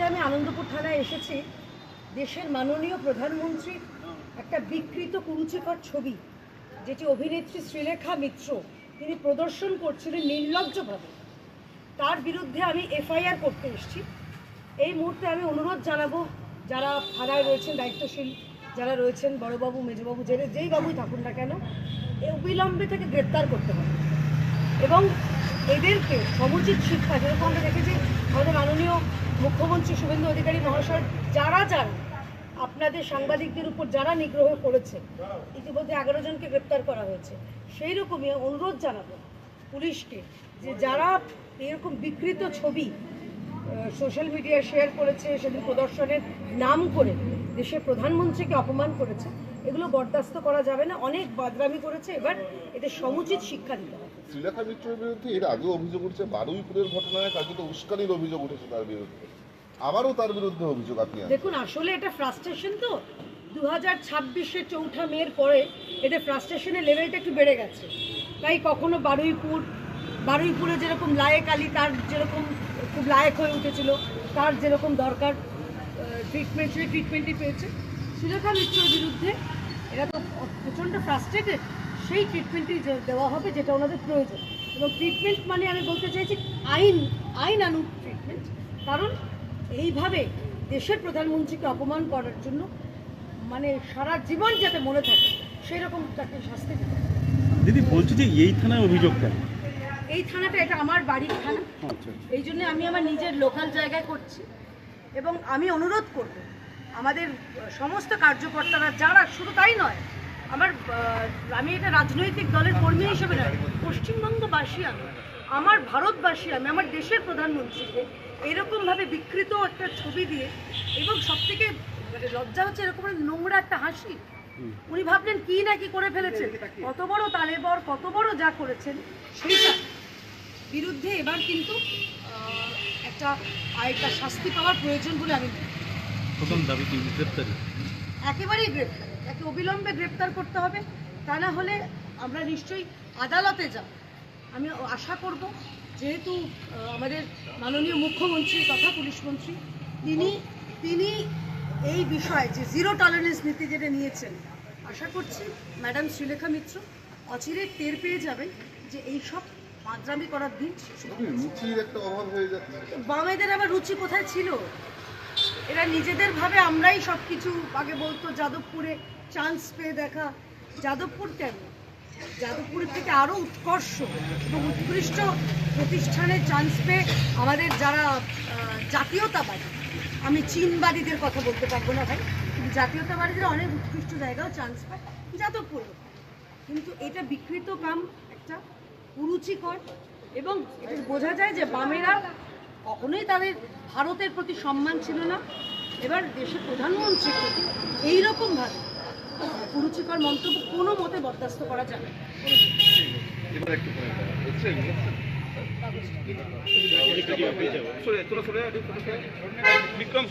আমি আনন্দপুর থানায় এসেছি দেশের মাননীয় প্রধানমন্ত্রীর একটা বিকৃত কুরুচিকর ছবি, যেটি অভিনেত্রী শ্রীলেখা মিত্র তিনি প্রদর্শন করছিলেন নির্লজ্জভাবে। তার বিরুদ্ধে আমি এফআইআর করতে এসেছি। এই মুহূর্তে আমি অনুরোধ জানাবো, যারা থানায় রয়েছেন দায়িত্বশীল, যারা রয়েছেন বড়বাবু, মেজবাবু, যেই বাবুই থাকুন না কেন, অবিলম্বে থেকে গ্রেপ্তার করতে হবে এবং এদেরকে সমুচিত শিক্ষা, যেরকম আমরা দেখেছি আমাদের মাননীয় মুখ্যমন্ত্রী শুভেন্দু অধিকারী মহাশয় যারা আপনাদের সাংবাদিকদের উপর যারা নিগ্রহ করেছে, ইতিমধ্যে 11 জনকে গ্রেপ্তার করা হয়েছে। সেই রকমই অনুরোধ জানাবো পুলিশকে যে যারা এরকম বিকৃত ছবি সোশ্যাল মিডিয়ায় শেয়ার করেছে, সেদিন প্রদর্শনের নাম করে দেশের প্রধানমন্ত্রীকে অপমান করেছে, এগুলো বরদাস্ত করা যাবে না। অনেক বাদরামি করেছে, এবার এদের সমুচিত শিক্ষা দিতে হবে। শ্রীলেখা মিত্রের বিরুদ্ধে এর আগেও অভিযোগ উঠছে, বারুইপুরের ঘটনায় কার্যত উস্কানির অভিযোগ উঠেছে তার বিরুদ্ধে, আবারও তার বিরুদ্ধে অভিযোগ। আপনি দেখুন, আসলে এটা ফ্রাস্ট্রেশন তো 2026-এ 4 মের পরে এটা ফ্রাস্ট্রেশনের লেভেলটা একটু বেড়ে গেছে। তাই কখনো বারুইপুরে যেরকম লায়েক আলী তার যেরকম খুব লায়েক হয়ে উঠেছিল, তার যেরকম দরকার ট্রিটমেন্ট, সেই ট্রিটমেন্টই পেয়েছে। শ্রীলেখা মিত্রের বিরুদ্ধে এরা তো প্রচণ্ড ফ্রাস্ট্রেটেড, সেই ট্রিটমেন্টই দেওয়া হবে যেটা ওনাদের প্রয়োজন। এবং ট্রিটমেন্ট মানে আমি বলতে চাইছি আইনানুগ ট্রিটমেন্ট, কারণ এইভাবে দেশের প্রধানমন্ত্রীকে অপমান করার জন্য মানে সারা জীবন যাতে মনে থাকে সেই রকম তাকে শাস্তি দিতে হবে। দিদি বলছি যে এই থানায় অভিযোগ কেন? এই থানাটা এটা আমার বাড়ির থানা, এই জন্য আমি আমার নিজের লোকাল জায়গায় করছি। এবং আমি অনুরোধ করব আমাদের সমস্ত কার্যকর্তারা যারা, শুধু তাই নয়, আমি এটা রাজনৈতিক দলের কর্মী হিসেবে নয়, পশ্চিমবঙ্গবাসী আমি, আমার ভারতবাসী আমি, আমার দেশের প্রধানমন্ত্রীকে এরকমভাবে বিকৃত একটা ছবি দিয়ে, এবং সবথেকে মানে লজ্জা হচ্ছে এরকম নোংরা একটা হাসি। উনি ভাবলেন কি না কি করে ফেলেছেন, কত বড় তালেবর, কত বড় যা করেছেন, সেইটা বিরুদ্ধে এবার কিন্তু একটা শাস্তি পাওয়ার প্রয়োজন বলে আমি প্রথম দাবি কি গ্রেপ্তারি? একেবারেই গ্রেপ্তার, একে অবিলম্বে গ্রেপ্তার করতে হবে, তা না হলে আমরা নিশ্চয়ই আদালতে যাব। আমি আশা করব, যেহেতু আমাদের মাননীয় মুখ্যমন্ত্রী তথা পুলিশমন্ত্রী তিনি এই বিষয়ে যে জিরো টলারেন্স নীতি যেটা নিয়েছেন, আশা করছি ম্যাডাম শ্রীলেখা মিত্র অচিরেই টের পেয়ে যাবেন যে এইসব মাদ্রামি করার দিন রুচির একটা অভাব হয়ে যাচ্ছে। বামেদের আবার রুচি কোথায় ছিল? এরা নিজেদের ভাবে আমরাই সব কিছু, আগে বলতো যাদবপুরে চান্স পেয়ে দেখা, যাদবপুর কেন, যাদবপুরের থেকে আরও উৎকর্ষ এবং উৎকৃষ্ট প্রতিষ্ঠানে চান্স পেয়ে আমাদের যারা জাতীয়তাবাদী, আমি চীনবাদীদের কথা বলতে পারবো না ভাই, কিন্তু জাতীয়তাবাদীদের অনেক উৎকৃষ্ট জায়গাও চান্স পায় যাদবপুর। কিন্তু এটা বিকৃত কাম, একটা কুরুচিকর, এবং এটা বোঝা যায় যে বামেরা কখনোই তাদের ভারতের প্রতি সম্মান ছিল না। এবার দেশের প্রধানমন্ত্রীর প্রতি এইরকমভাবে কুরুচিকর মন্তব্য কোনো মতে বরদাস্ত করা যাবে না। বিক্রম